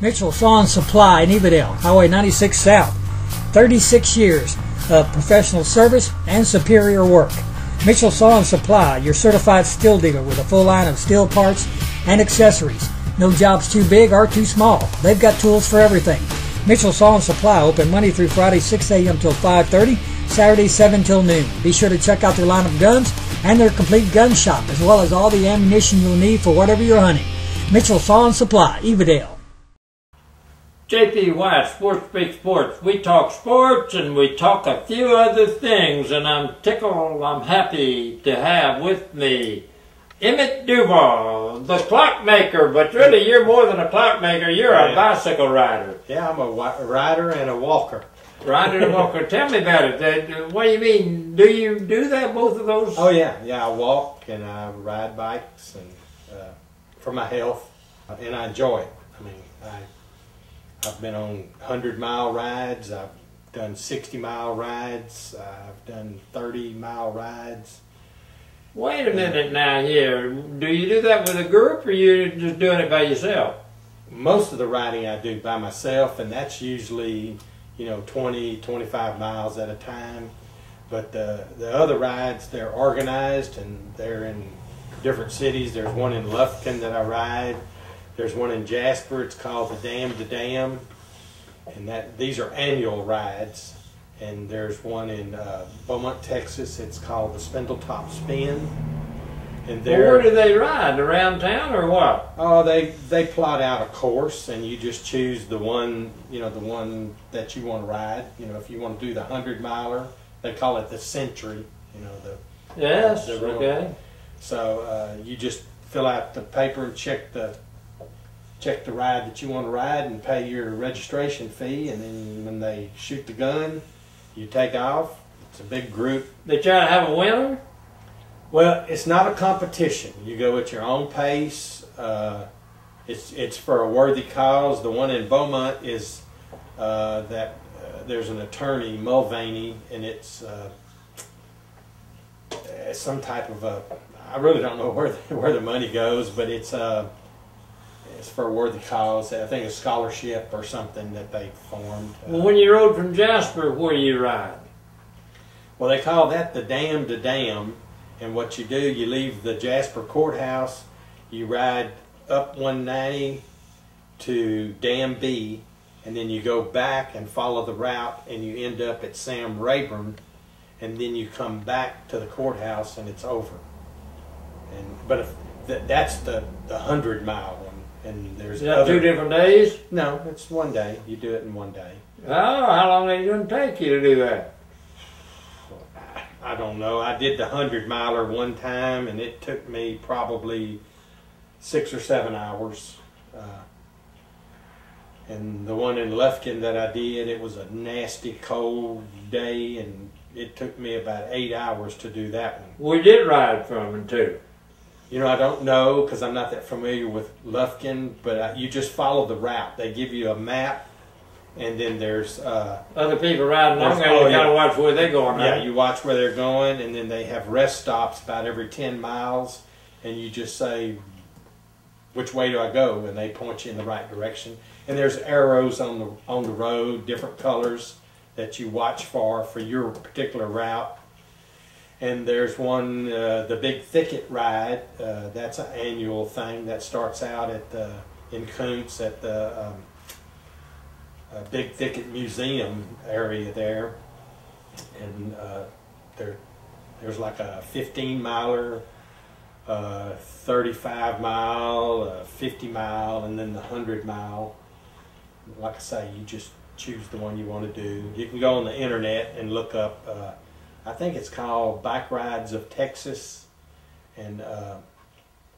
Mitchell Saw and Supply in Duvail, Highway 96 South. 36 years of professional service and superior work. Mitchell Saw and Supply, your certified steel dealer with a full line of steel parts and accessories. No job's too big or too small. They've got tools for everything. Mitchell Saw and Supply, open Monday through Friday 6 a.m. till 5:30, Saturday 7 till noon. Be sure to check out their line of guns and their complete gun shop, as well as all the ammunition you'll need for whatever you're hunting. Mitchell Saw and Supply, Duvail. JP White, SportsSpeak Sports. We talk sports and we talk a few other things, and I'm happy to have with me Emmett Duvail, the clockmaker, but really you're more than a clockmaker, you're a bicycle rider. Yeah, I'm a rider and a walker. Rider and walker. Tell me about it. What do you mean? Do you do that, both of those? Oh yeah, I walk and I ride bikes and for my health, and I enjoy it. I mean, I've been on 100-mile rides, I've done 60-mile rides, I've done 30-mile rides. Wait a minute now here. Do you do that with a group, or you just doing it by yourself? Most of the riding I do by myself, and that's usually, 20, 25 miles at a time. But the other rides, they're organized and they're in different cities. There's one in Lufkin that I ride. There's one in Jasper. It's called the Dam to Dam, and these are annual rides. And there's one in Beaumont, Texas. It's called the Spindletop Spin. And where do they ride? Around town or what? Oh, they plot out a course, and you just choose the one, the one that you want to ride. If you want to do the 100-miler, they call it the Century. Yes. Okay. So you just fill out the paper and check the ride that you want to ride and pay your registration fee, and then when they shoot the gun, you take off. It's a big group. They try to have a winner? Well, it's not a competition. You go at your own pace. It's for a worthy cause. The one in Beaumont is there's an attorney, Mulvaney, and it's some type of I really don't know where the money goes, but it's for a worthy cause. I think a scholarship or something that they formed. Well, when you rode from Jasper, where do you ride? Well, they call that the Dam to Dam, and what you do, you leave the Jasper Courthouse, you ride up 190 to Dam B, and then you go back and follow the route, and you end up at Sam Rayburn, and then you come back to the courthouse, and it's over. But that's the 100-mile one. And there's two different days? No, it's one day. You do it in one day. Oh, how long did it take you to do that? I don't know. I did the 100-miler one time, and it took me probably 6 or 7 hours. And the one in Lufkin that I did, it was a nasty cold day, and it took me about 8 hours to do that one. We did ride from it too. I don't know because I'm not that familiar with Lufkin, but you just follow the route. They give you a map, and then there's other people riding along there. You gotta watch where they're going. Yeah, you watch where they're going, and then they have rest stops about every 10 miles, and you just say, which way do I go? And they point you in the right direction. And there's arrows on the road, different colors that you watch for your particular route. And there's one, the Big Thicket Ride. That's an annual thing that starts out in Kuntz at the Big Thicket Museum area there. And there's like a 15-miler, 35-mile, 50-mile, and then the 100-mile. Like I say, you just choose the one you want to do. You can go on the internet and look up, I think it's called Bike Rides of Texas, and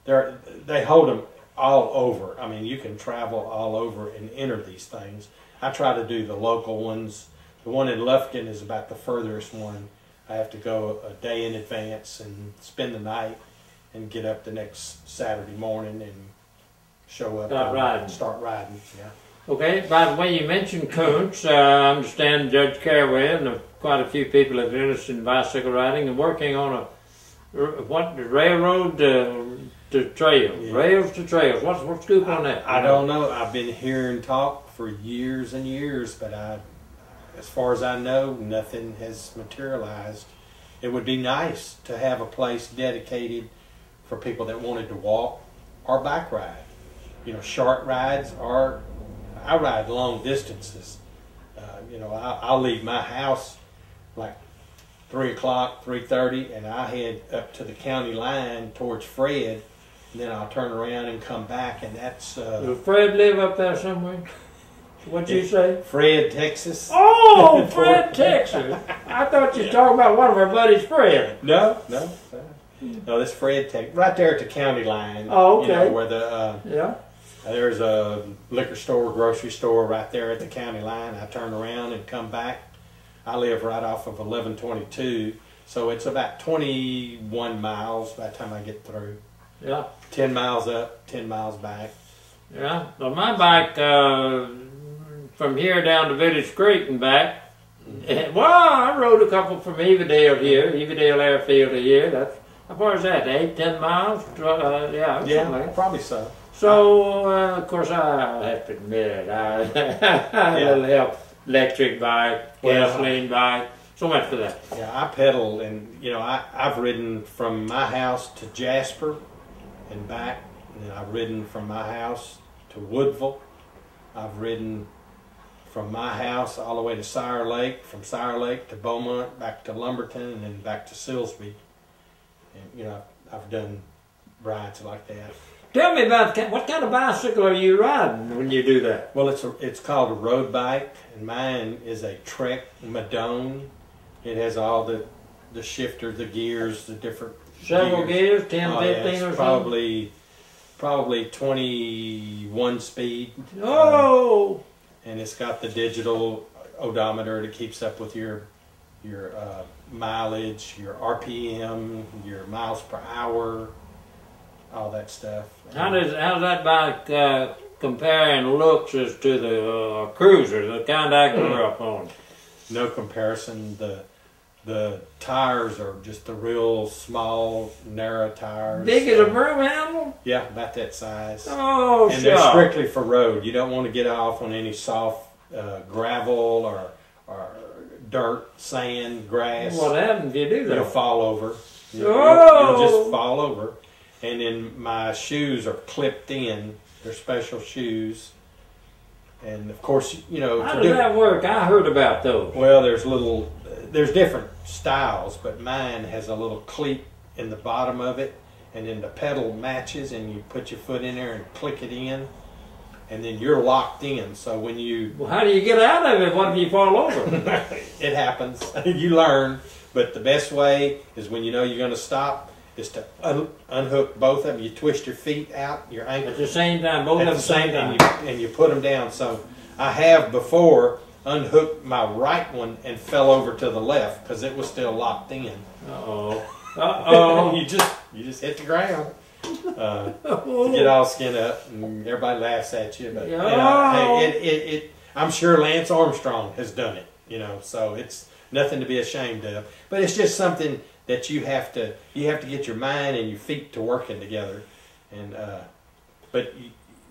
they hold them all over. I mean, you can travel all over and enter these things. I try to do the local ones. The one in Lufkin is about the furthest one. I have to go a day in advance and spend the night and get up the next Saturday morning and show up and start riding. Yeah. Okay, by the way, you mentioned Kuntz. I understand Judge Caraway and quite a few people that are interested in bicycle riding and working on a railroad to trails. Yeah. Rails to trails. What's the scoop on that? I don't know. I've been hearing talk for years and years, but as far as I know, nothing has materialized. It would be nice to have a place dedicated for people that wanted to walk or bike ride. You know, short rides, or I ride long distances. You know, I'll leave my house like 3 o'clock, 3:30, and I head up to the county line towards Fred, and then I'll turn around and come back, and that's... Does Fred live up there somewhere? What'd you say? Fred, Texas. Oh, Fred, Texas. I thought you were talking about one of our buddies, Fred. No, this Fred, Texas. Right there at the county line. Oh, okay. You know, where the... Yeah. There's a liquor store, grocery store right there at the county line. I turn around and come back. I live right off of 1122, so it's about 21 miles by the time I get through. Yeah. 10 miles up, 10 miles back. Yeah. Well, my bike from here down to Village Creek and back. Well, I rode a couple from Evadale here, Evadale Airfield to here. That's how far is that? 8, 10 miles? Yeah, like probably so. So, of course, I have to admit, I had a little help. Electric bike, gasoline bike, so much for that. Yeah, I pedal, and you know, I've ridden from my house to Jasper and back, and then I've ridden from my house to Woodville. I've ridden from my house all the way to Sire Lake, from Sire Lake to Beaumont, back to Lumberton, and then back to Silsbee. And you know, I've done rides like that. Tell me about what kind of bicycle are you riding when you do that? Well, it's called a road bike, and mine is a Trek Madone. It has all the shifter, the gears, the different several gears, 10, 15 it's or probably 21 speed. Oh! And it's got the digital odometer that keeps up with your mileage, your RPM, your miles per hour, all that stuff. How's that bike compare in looks as to the cruiser, the kind I grew up on? No comparison. The tires are just the real small, narrow tires. Big as a broom handle? Yeah, about that size. Oh, and they're strictly for road. You don't want to get off on any soft gravel or dirt, sand, grass. What happens if you do that? You'll fall over. Oh! You'll just fall over. And then my shoes are clipped in. They're special shoes. And of course, you know. How does that work? I heard about those. Well, there's different styles, but mine has a little cleat in the bottom of it, and then the pedal matches, and you put your foot in there and click it in, and then you're locked in. So when you... Well, how do you get out of it? What if you fall over? It happens. You learn. But the best way is when you know you're going to stop, is to unhook both of them. You twist your feet out, your ankles. At the same time, both at the same time. And you put them down. So I have before unhooked my right one and fell over to the left because it was still locked in. Uh-oh. Uh-oh. you just hit the ground. To get all skinned up, and everybody laughs at you. But hey, I'm sure Lance Armstrong has done it. You know, so it's nothing to be ashamed of. But it's just something that you have to get your mind and your feet to working together, and but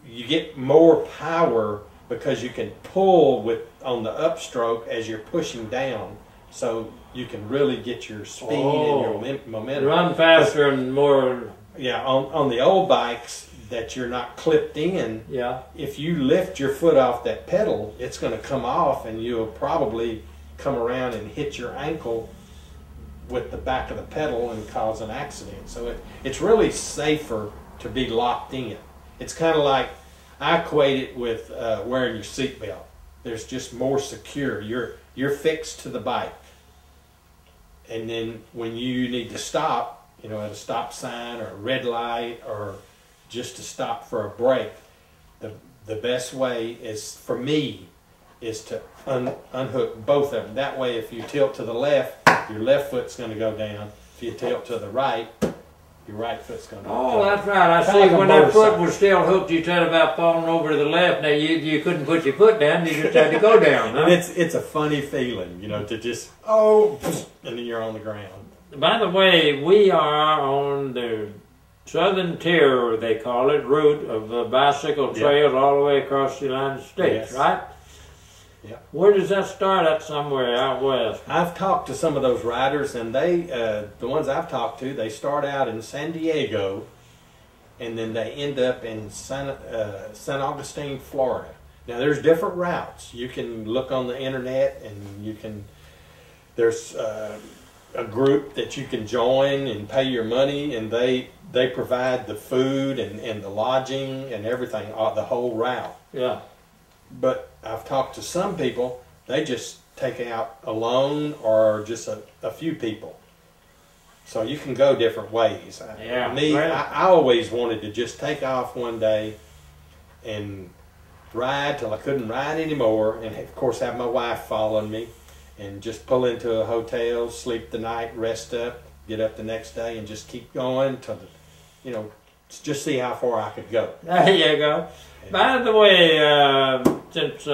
you get more power because you can pull on the upstroke as you're pushing down, so you can really get your speed and your momentum. Run faster and more. Yeah, on the old bikes that you're not clipped in. Yeah. If you lift your foot off that pedal, it's going to come off, and you'll probably come around and hit your ankle with the back of the pedal and cause an accident. So it's really safer to be locked in. It's kind of like, I equate it with wearing your seatbelt. There's just more secure. You're fixed to the bike. And then when you need to stop, you know, at a stop sign or a red light or just to stop for a break, the best way is, for me, is to unhook both of them. That way, if you tilt to the left, your left foot's going to go down. If you tilt to the right, your right foot's going to go down. Oh, that's right. I see. Like when that foot was still hooked, you said about falling over to the left. Now, you couldn't put your foot down. You just had to go down. Huh? And it's a funny feeling, you know, to just, and then you're on the ground. By the way, we are on the southern tier, they call it, route of bicycle trails all the way across the United States, right? Yeah. Where does that start at? Somewhere out west? I've talked to some of those riders, and they, the ones I've talked to, they start out in San Diego, and then they end up in San Augustine, Florida. Now, there's different routes. You can look on the internet, and you can. There's a group that you can join and pay your money, and they provide the food and the lodging and everything, the whole route. Yeah. But I've talked to some people, they just take out alone or just a few people. So you can go different ways. Yeah. I always wanted to just take off one day and ride till I couldn't ride anymore, and of course have my wife following me, and just pull into a hotel, sleep the night, rest up, get up the next day, and just keep going till, just see how far I could go. There you go. By the way, since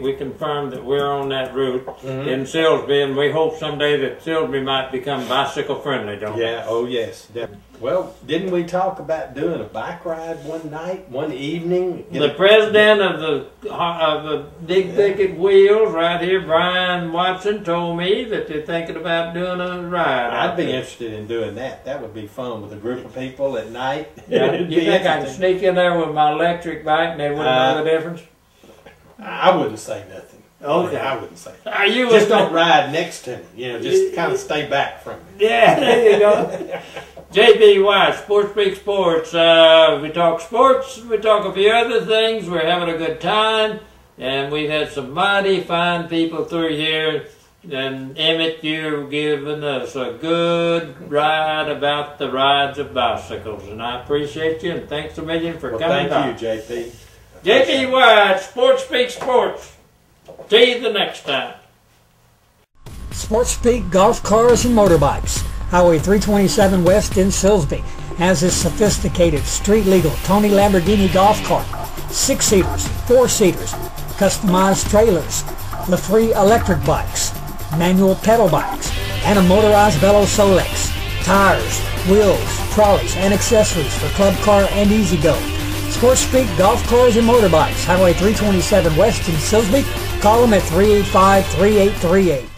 we confirmed that we're on that route in Silsbee, and we hope someday that Silsbee might become bicycle friendly, don't we? Yeah. Oh yes. Well, didn't we talk about doing a bike ride one evening? The president of the Big Thicket Wheels right here, Brian Watson, told me that they're thinking about doing a ride. I'd be interested in doing that. That would be fun with a group of people at night. Yeah. You think I can sneak in there with my electric bike and they wouldn't know the difference? I wouldn't say nothing. Okay. I wouldn't say nothing. Are you just don't ride next to me. Just kind of stay back from me. Yeah, there you go. JP White, SportsSpeak Sports. We talk sports, we talk a few other things. We're having a good time, and we've had some mighty fine people through here. And Emmett, you've given us a good ride about the rides of bicycles, and I appreciate you, and thanks a million for coming by. Thank you, JP. JP White, SportsSpeak Sports. See you the next time. SportsSpeak Golf Cars and Motorbikes. Highway 327 West in Silsbee has this sophisticated, street-legal Tony Lamborghini golf cart, 6-seaters, 4-seaters, customized trailers, the free electric bikes, manual pedal bikes, and a motorized Velo Solex, tires, wheels, trolleys, and accessories for Club Car and E-Z-Go. SportsSpeak Golf Cars and Motorbikes, Highway 327 West in Silsbee. Call them at 385-3838.